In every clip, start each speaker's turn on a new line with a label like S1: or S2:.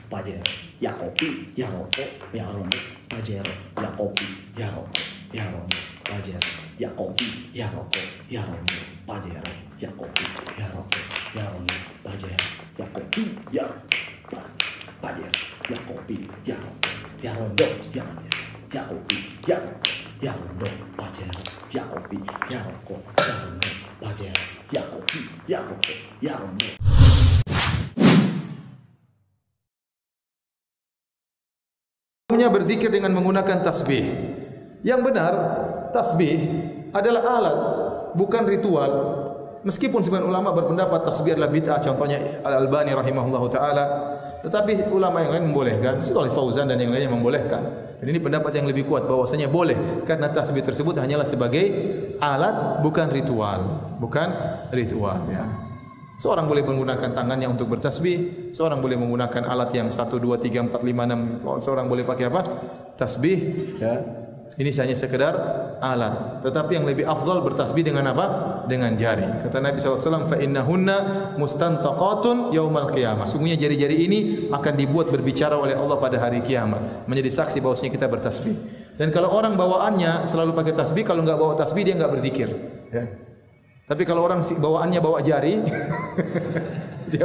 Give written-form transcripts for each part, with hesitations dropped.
S1: pajero, ya kopi, ya rokok, ya rokok, pajero, ya kopi, ya rokok, ya rokok, pajero, ya kopi, ya rokok, ya rokok, pajero, ya kopi, ya rokok, ya rokok, pajero, ya kopi, ya rokok, pajero, ya kopi, ya rokok, ya rondok, ya pajero, ya kopi, ya rokok, ya rondok, pajero, ya kopi, ya rokok, ya rondok, pajero, ya kopi, ya rokok, ya rondok.
S2: Berzikir dengan menggunakan tasbih. Yang benar, tasbih adalah alat, bukan ritual. Meskipun sebagian ulama berpendapat tasbih adalah bid'ah, contohnya Al-Albani rahimahullahu taala, tetapi ulama yang lain membolehkan, Syekh Fauzan dan yang lainnya membolehkan. Dan ini pendapat yang lebih kuat bahwasanya boleh karena tasbih tersebut hanyalah sebagai alat, bukan ritual, ya. Seorang boleh menggunakan tangannya untuk bertasbih, seorang boleh menggunakan alat yang 1 2 3 4 5 6, seorang boleh pakai apa? Tasbih, ya. Ini hanya sekedar alat. Tetapi yang lebih afdal bertasbih dengan apa? Dengan jari. Kata Nabi SAW, fa innahunna mustantaqatun yaumal qiyamah. Sungguhnya jari-jari ini akan dibuat berbicara oleh Allah pada hari kiamat, menjadi saksi bahwasanya kita bertasbih. Dan kalau orang bawaannya selalu pakai tasbih, kalau enggak bawa tasbih dia enggak berzikir, ya. Tapi kalau orang bawaannya bawa jari, dia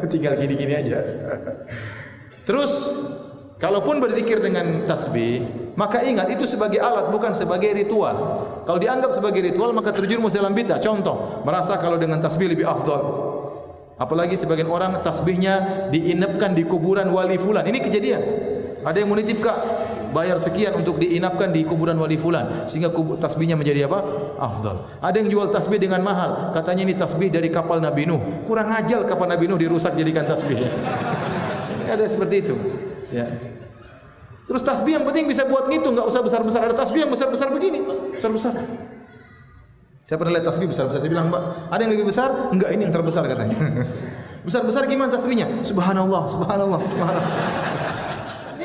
S2: tinggal gini-gini aja. Terus, kalaupun berzikir dengan tasbih, maka ingat itu sebagai alat, bukan sebagai ritual. Kalau dianggap sebagai ritual, maka terjerumus dalam bid'ah. Contoh, merasa kalau dengan tasbih lebih afdal. Apalagi sebagian orang tasbihnya diinapkan di kuburan wali fulan. Ini kejadian. Ada yang menitip, Kak, bayar sekian untuk diinapkan di kuburan wali fulan sehingga tasbihnya menjadi apa? Afdal. Ada yang jual tasbih dengan mahal, katanya ini tasbih dari kapal Nabi Nuh. Kurang ajar kapal Nabi Nuh dirusak jadikan tasbih. Ada seperti itu, ya. Terus tasbih yang penting bisa buat ngitung, enggak usah besar-besar. Ada tasbih yang besar-besar begini, besar-besar. Saya pernah lihat tasbih besar-besar, saya bilang, "Mbak, ada yang lebih besar?" "Enggak, ini yang terbesar," katanya. Besar-besar gimana tasbihnya? Subhanallah, subhanallah, subhanallah.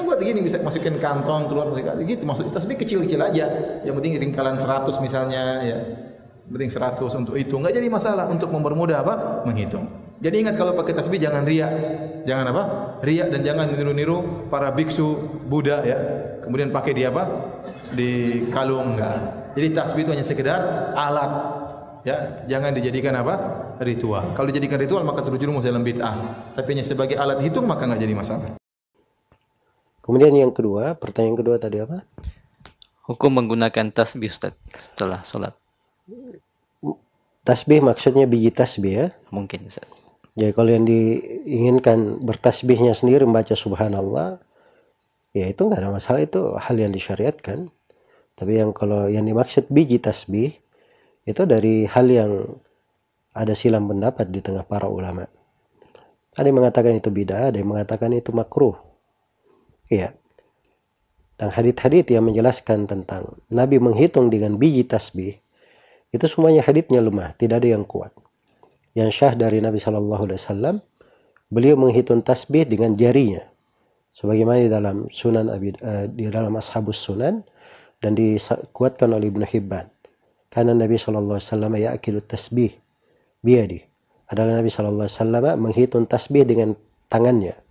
S2: Buat gini bisa masukin kantong, keluar gitu, maksud tasbih kecil-kecil aja. Yang penting ringkalan 100 misalnya, ya. Penting 100 untuk itu, enggak jadi masalah untuk mempermudah apa? Menghitung. Jadi ingat kalau pakai tasbih jangan riya. Jangan apa? Riya, dan jangan niru-niru para biksu Buddha, ya. Kemudian pakai di apa? Di kalung, enggak. Jadi tasbih itu hanya sekedar alat. Ya, jangan dijadikan apa? Ritual. Kalau dijadikan ritual maka terjerumus dalam bid'ah. Tapi hanya sebagai alat hitung maka enggak jadi masalah.
S3: Kemudian yang kedua, pertanyaan kedua tadi apa?
S4: Hukum menggunakan tasbih, Ustaz, setelah sholat.
S3: Tasbih maksudnya biji tasbih, ya?
S4: Mungkin, Ustaz.
S3: Jadi kalau yang diinginkan bertasbihnya sendiri membaca subhanallah, ya itu nggak ada masalah, itu hal yang disyariatkan. Tapi kalau yang dimaksud biji tasbih, itu dari hal yang ada silang pendapat di tengah para ulama. Ada yang mengatakan itu bid'ah, ada yang mengatakan itu makruh. Iya. Dan hadits-hadits yang menjelaskan tentang Nabi menghitung dengan biji tasbih, itu semuanya haditsnya lemah, tidak ada yang kuat. Yang syah dari Nabi SAW, beliau menghitung tasbih dengan jarinya, sebagaimana di dalam Sunan di dalam Ashabus Sunan, dan dikuatkan oleh Ibnu Hibban. Karena Nabi SAW ya'kilu tasbih biyadi. Adalah Nabi SAW menghitung tasbih dengan tangannya.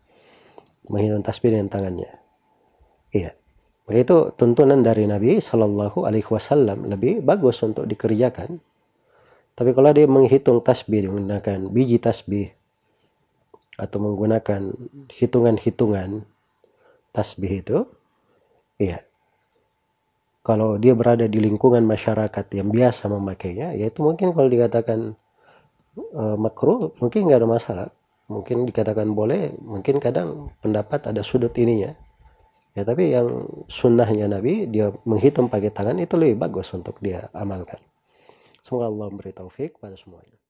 S3: Menghitung tasbih dengan tangannya. Iya. Begitu tuntunan dari Nabi SAW lebih bagus untuk dikerjakan. Tapi kalau dia menghitung tasbih menggunakan biji tasbih atau menggunakan hitungan-hitungan tasbih itu, iya. Kalau dia berada di lingkungan masyarakat yang biasa memakainya, yaitu mungkin kalau dikatakan makruh, mungkin nggak ada masalah. Mungkin dikatakan boleh, mungkin kadang pendapat ada sudut ininya. Ya, tapi yang sunnahnya Nabi, dia menghitung pakai tangan itu lebih bagus untuk dia amalkan. Semoga Allah memberi taufik pada semuanya.